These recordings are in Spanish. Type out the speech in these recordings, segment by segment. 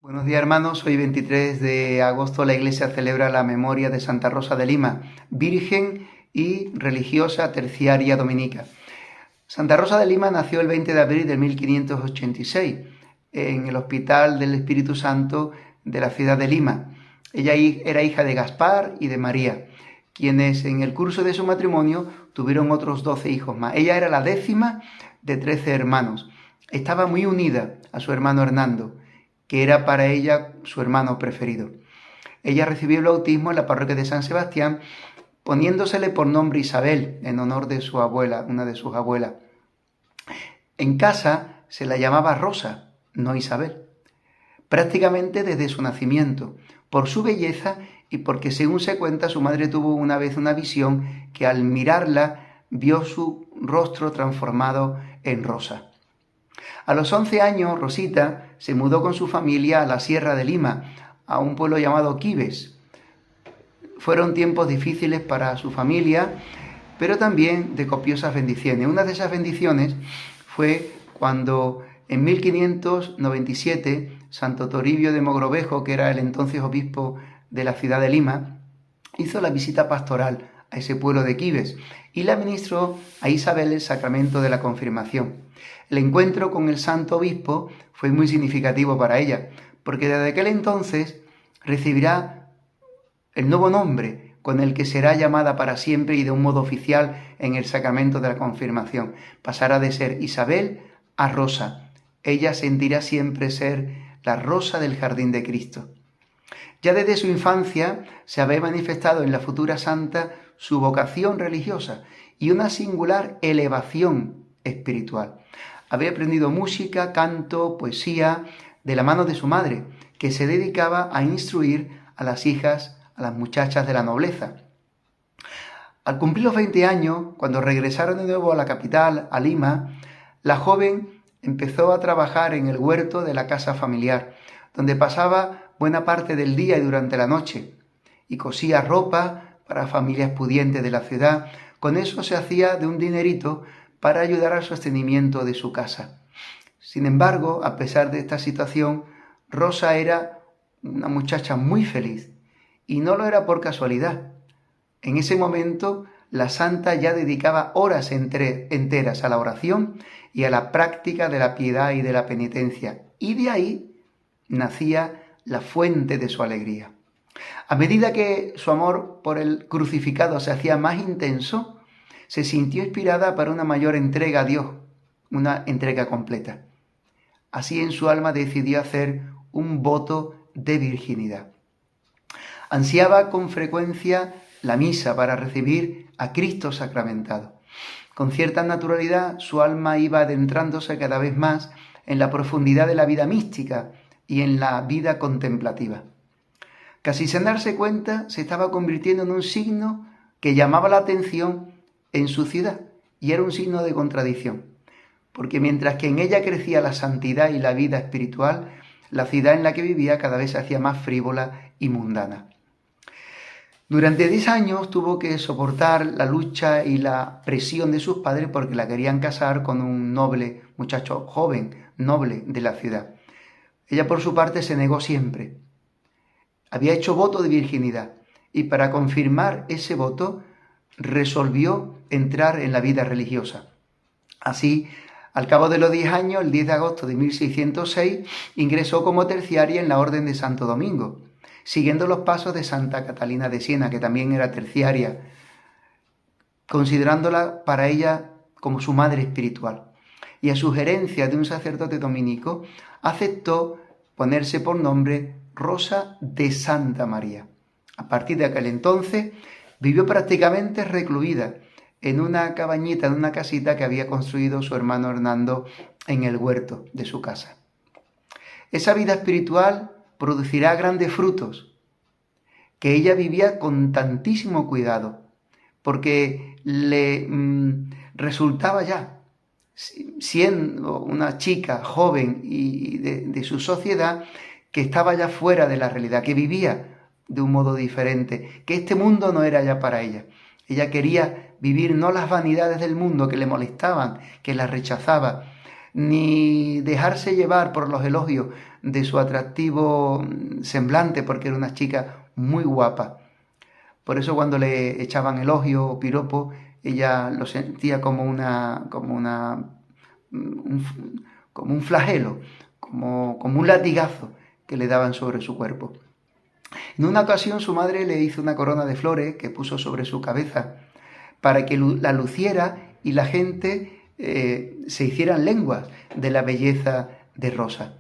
Buenos días, hermanos. Hoy 23 de agosto la Iglesia celebra la memoria de Santa Rosa de Lima, virgen y religiosa terciaria dominica. Santa Rosa de Lima nació el 20 de abril de 1586 en el Hospital del Espíritu Santo de la ciudad de Lima. Ella era hija de Gaspar y de María, quienes en el curso de su matrimonio tuvieron otros 12 hijos más. Ella era la 10ª de 13 hermanos. Estaba muy unida a su hermano Hernando, que era para ella su hermano preferido. Ella recibió el bautismo en la parroquia de San Sebastián, poniéndosele por nombre Isabel, en honor de su abuela, una de sus abuelas. En casa se la llamaba Rosa, no Isabel, prácticamente desde su nacimiento, por su belleza y porque, según se cuenta, su madre tuvo una vez una visión que al mirarla vio su rostro transformado en rosa. A los 11 años, Rosita se mudó con su familia a la Sierra de Lima, a un pueblo llamado Quibes. Fueron tiempos difíciles para su familia, pero también de copiosas bendiciones. Una de esas bendiciones fue cuando en 1597 Santo Toribio de Mogrovejo, que era el entonces obispo de la ciudad de Lima, hizo la visita pastoral a ese pueblo de Quibes y le administró a Isabel el sacramento de la confirmación. El encuentro con el santo obispo fue muy significativo para ella, porque desde aquel entonces recibirá el nuevo nombre con el que será llamada para siempre y de un modo oficial en el sacramento de la confirmación. Pasará de ser Isabel a Rosa. Ella sentirá siempre ser la rosa del jardín de Cristo. Ya desde su infancia se había manifestado en la futura santa su vocación religiosa y una singular elevación espiritual. Había aprendido música, canto, poesía de la mano de su madre, que se dedicaba a instruir a las hijas, a las muchachas de la nobleza. Al cumplir los 20 años, cuando regresaron de nuevo a la capital, a Lima, la joven empezó a trabajar en el huerto de la casa familiar, donde pasaba buena parte del día y durante la noche, y cosía ropa para familias pudientes de la ciudad. Con eso se hacía de un dinerito para ayudar al sostenimiento de su casa. Sin embargo, a pesar de esta situación, Rosa era una muchacha muy feliz, y no lo era por casualidad. En ese momento, la santa ya dedicaba horas enteras a la oración y a la práctica de la piedad y de la penitencia, y de ahí nacía la fuente de su alegría. A medida que su amor por el crucificado se hacía más intenso, se sintió inspirada para una mayor entrega a Dios, una entrega completa. Así en su alma decidió hacer un voto de virginidad. Ansiaba con frecuencia la misa para recibir a Cristo sacramentado. Con cierta naturalidad su alma iba adentrándose cada vez más en la profundidad de la vida mística y en la vida contemplativa. Casi sin darse cuenta, se estaba convirtiendo en un signo que llamaba la atención en su ciudad, y era un signo de contradicción, porque mientras que en ella crecía la santidad y la vida espiritual, la ciudad en la que vivía cada vez se hacía más frívola y mundana. Durante 10 años tuvo que soportar la lucha y la presión de sus padres porque la querían casar con un noble muchacho joven, noble de la ciudad. Ella por su parte se negó siempre. Había hecho voto de virginidad y para confirmar ese voto resolvió entrar en la vida religiosa. Así, al cabo de los 10 años, el 10 de agosto de 1606, ingresó como terciaria en la Orden de Santo Domingo, siguiendo los pasos de Santa Catalina de Siena, que también era terciaria, considerándola para ella como su madre espiritual. Y a sugerencia de un sacerdote dominico, aceptó ponerse por nombre Rosa de Santa María. A partir de aquel entonces, vivió prácticamente recluida en una cabañita, en una casita que había construido su hermano Hernando en el huerto de su casa. Esa vida espiritual producirá grandes frutos, que ella vivía con tantísimo cuidado, porque le resultaba ya, siendo una chica joven y de su sociedad, que estaba ya fuera de la realidad, que vivía de un modo diferente, que este mundo no era ya para ella. Ella quería vivir no las vanidades del mundo que le molestaban, que la rechazaba, ni dejarse llevar por los elogios de su atractivo semblante, porque era una chica muy guapa. Por eso cuando le echaban elogio o piropo, ella lo sentía como un flagelo, como un latigazo que le daban sobre su cuerpo. En una ocasión su madre le hizo una corona de flores que puso sobre su cabeza para que la luciera y la gente se hicieran lenguas de la belleza de Rosa.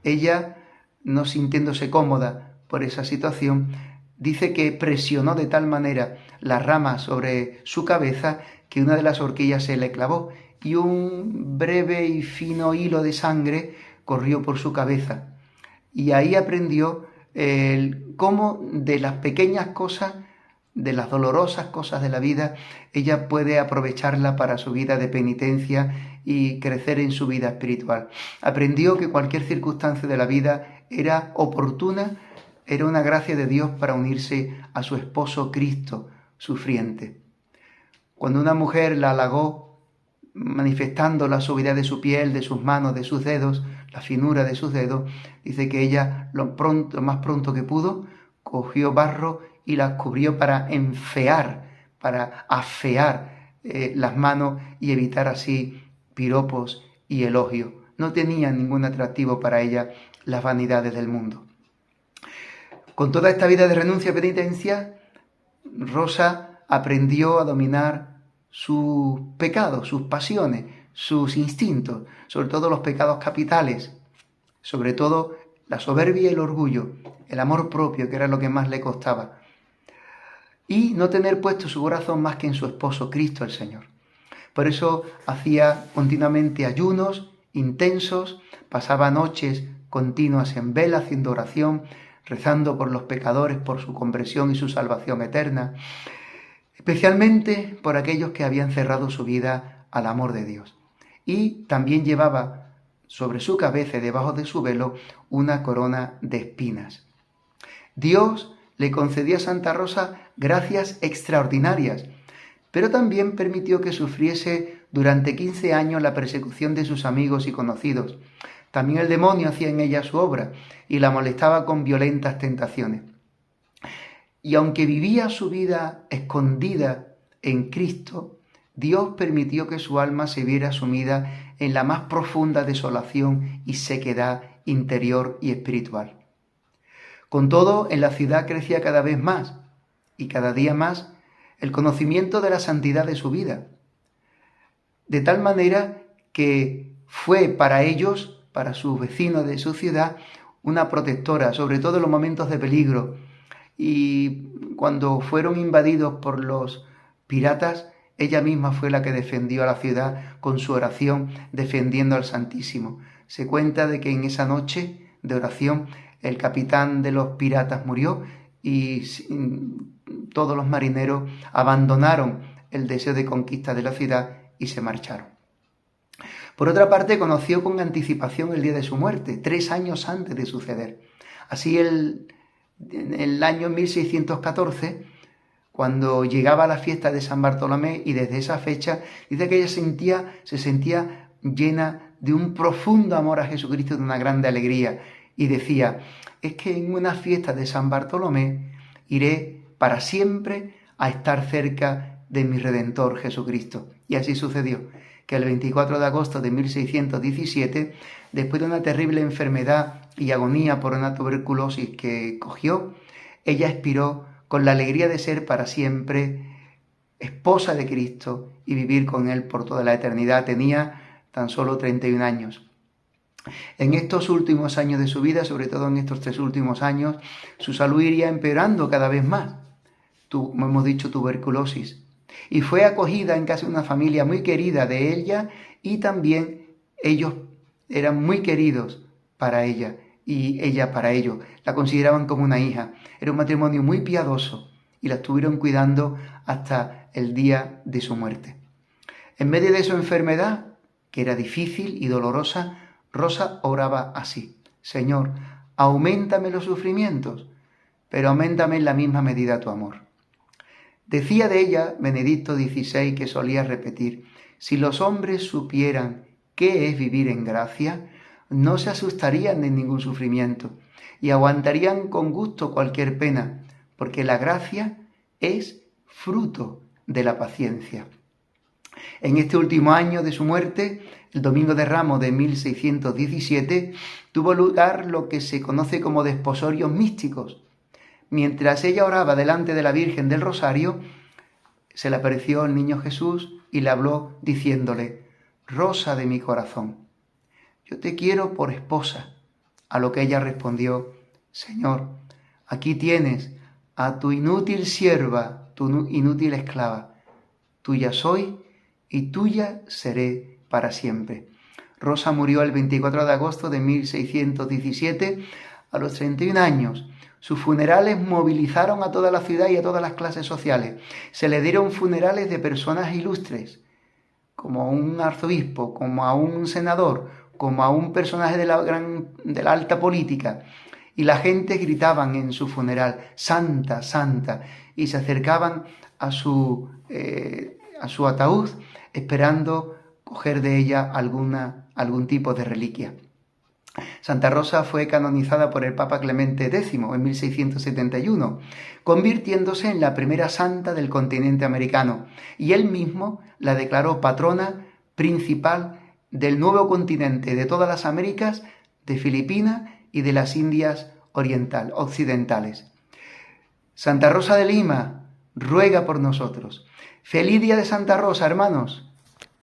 Ella, no sintiéndose cómoda por esa situación, dice que presionó de tal manera las ramas sobre su cabeza que una de las horquillas se le clavó y un breve y fino hilo de sangre corrió por su cabeza. Y ahí aprendió cómo de las pequeñas cosas, de las dolorosas cosas de la vida, ella puede aprovecharla para su vida de penitencia y crecer en su vida espiritual. Aprendió que cualquier circunstancia de la vida era oportuna, era una gracia de Dios para unirse a su esposo Cristo sufriente. Cuando una mujer la halagó, manifestando la suavidad de su piel, de sus manos, de sus dedos, la finura de sus dedos, dice que ella lo más pronto que pudo, cogió barro y las cubrió para enfear, para afear las manos y evitar así piropos y elogios. No tenía ningún atractivo para ella las vanidades del mundo. Con toda esta vida de renuncia y penitencia, Rosa aprendió a dominar sus pecados, sus pasiones, sus instintos, sobre todo los pecados capitales, sobre todo la soberbia y el orgullo, el amor propio, que era lo que más le costaba, y no tener puesto su corazón más que en su esposo Cristo el Señor. Por eso hacía continuamente ayunos intensos, pasaba noches continuas en vela haciendo oración, rezando por los pecadores, por su conversión y su salvación eterna, especialmente por aquellos que habían cerrado su vida al amor de Dios. Y también llevaba sobre su cabeza y debajo de su velo una corona de espinas. Dios le concedió a Santa Rosa gracias extraordinarias, pero también permitió que sufriese durante 15 años la persecución de sus amigos y conocidos. También el demonio hacía en ella su obra y la molestaba con violentas tentaciones. Y aunque vivía su vida escondida en Cristo, Dios permitió que su alma se viera sumida en la más profunda desolación y sequedad interior y espiritual. Con todo, en la ciudad crecía cada vez más y cada día más el conocimiento de la santidad de su vida, de tal manera que fue para ellos, para sus vecinos de su ciudad, una protectora, sobre todo en los momentos de peligro. Y cuando fueron invadidos por los piratas, ella misma fue la que defendió a la ciudad con su oración, defendiendo al Santísimo. Se cuenta de que en esa noche de oración el capitán de los piratas murió y todos los marineros abandonaron el deseo de conquista de la ciudad y se marcharon. Por otra parte, conoció con anticipación el día de su muerte, 3 años antes de suceder. Así en el año 1614, cuando llegaba la fiesta de San Bartolomé, y desde esa fecha dice que ella se sentía llena de un profundo amor a Jesucristo, de una grande alegría, y decía: es que en una fiesta de San Bartolomé iré para siempre a estar cerca de mi Redentor Jesucristo. Y así sucedió, que el 24 de agosto de 1617, después de una terrible enfermedad y agonía por una tuberculosis que cogió, ella expiró con la alegría de ser para siempre esposa de Cristo y vivir con Él por toda la eternidad. Tenía tan solo 31 años. En estos últimos años de su vida, sobre todo en estos 3 últimos años, su salud iría empeorando cada vez más. Como hemos dicho, tuberculosis. Y fue acogida en casa de una familia muy querida de ella, y también ellos eran muy queridos para ella y ella para ellos. La consideraban como una hija. Era un matrimonio muy piadoso y la estuvieron cuidando hasta el día de su muerte. En medio de su enfermedad, que era difícil y dolorosa, Rosa oraba así: Señor, auméntame los sufrimientos, pero auméntame en la misma medida tu amor. Decía de ella Benedicto XVI, que solía repetir: si los hombres supieran qué es vivir en gracia, no se asustarían de ningún sufrimiento y aguantarían con gusto cualquier pena, porque la gracia es fruto de la paciencia. En este último año de su muerte, el Domingo de Ramos de 1617, tuvo lugar lo que se conoce como desposorios místicos. Mientras ella oraba delante de la Virgen del Rosario, se le apareció el niño Jesús y le habló diciéndole: «Rosa de mi corazón, yo te quiero por esposa». A lo que ella respondió: «Señor, aquí tienes a tu inútil sierva, tu inútil esclava. Tuya soy y tuya seré para siempre». Rosa murió el 24 de agosto de 1617 a los 31 años. Sus funerales movilizaron a toda la ciudad y a todas las clases sociales. Se le dieron funerales de personas ilustres, como a un arzobispo, como a un senador, como a un personaje de la alta política. Y la gente gritaban en su funeral: «Santa, Santa», y se acercaban a su ataúd esperando coger de ella algún tipo de reliquia. Santa Rosa fue canonizada por el Papa Clemente X en 1671, convirtiéndose en la primera santa del continente americano, y él mismo la declaró patrona principal del nuevo continente, de todas las Américas, de Filipinas y de las Indias occidentales. Santa Rosa de Lima ruega por nosotros. ¡Feliz día de Santa Rosa, hermanos!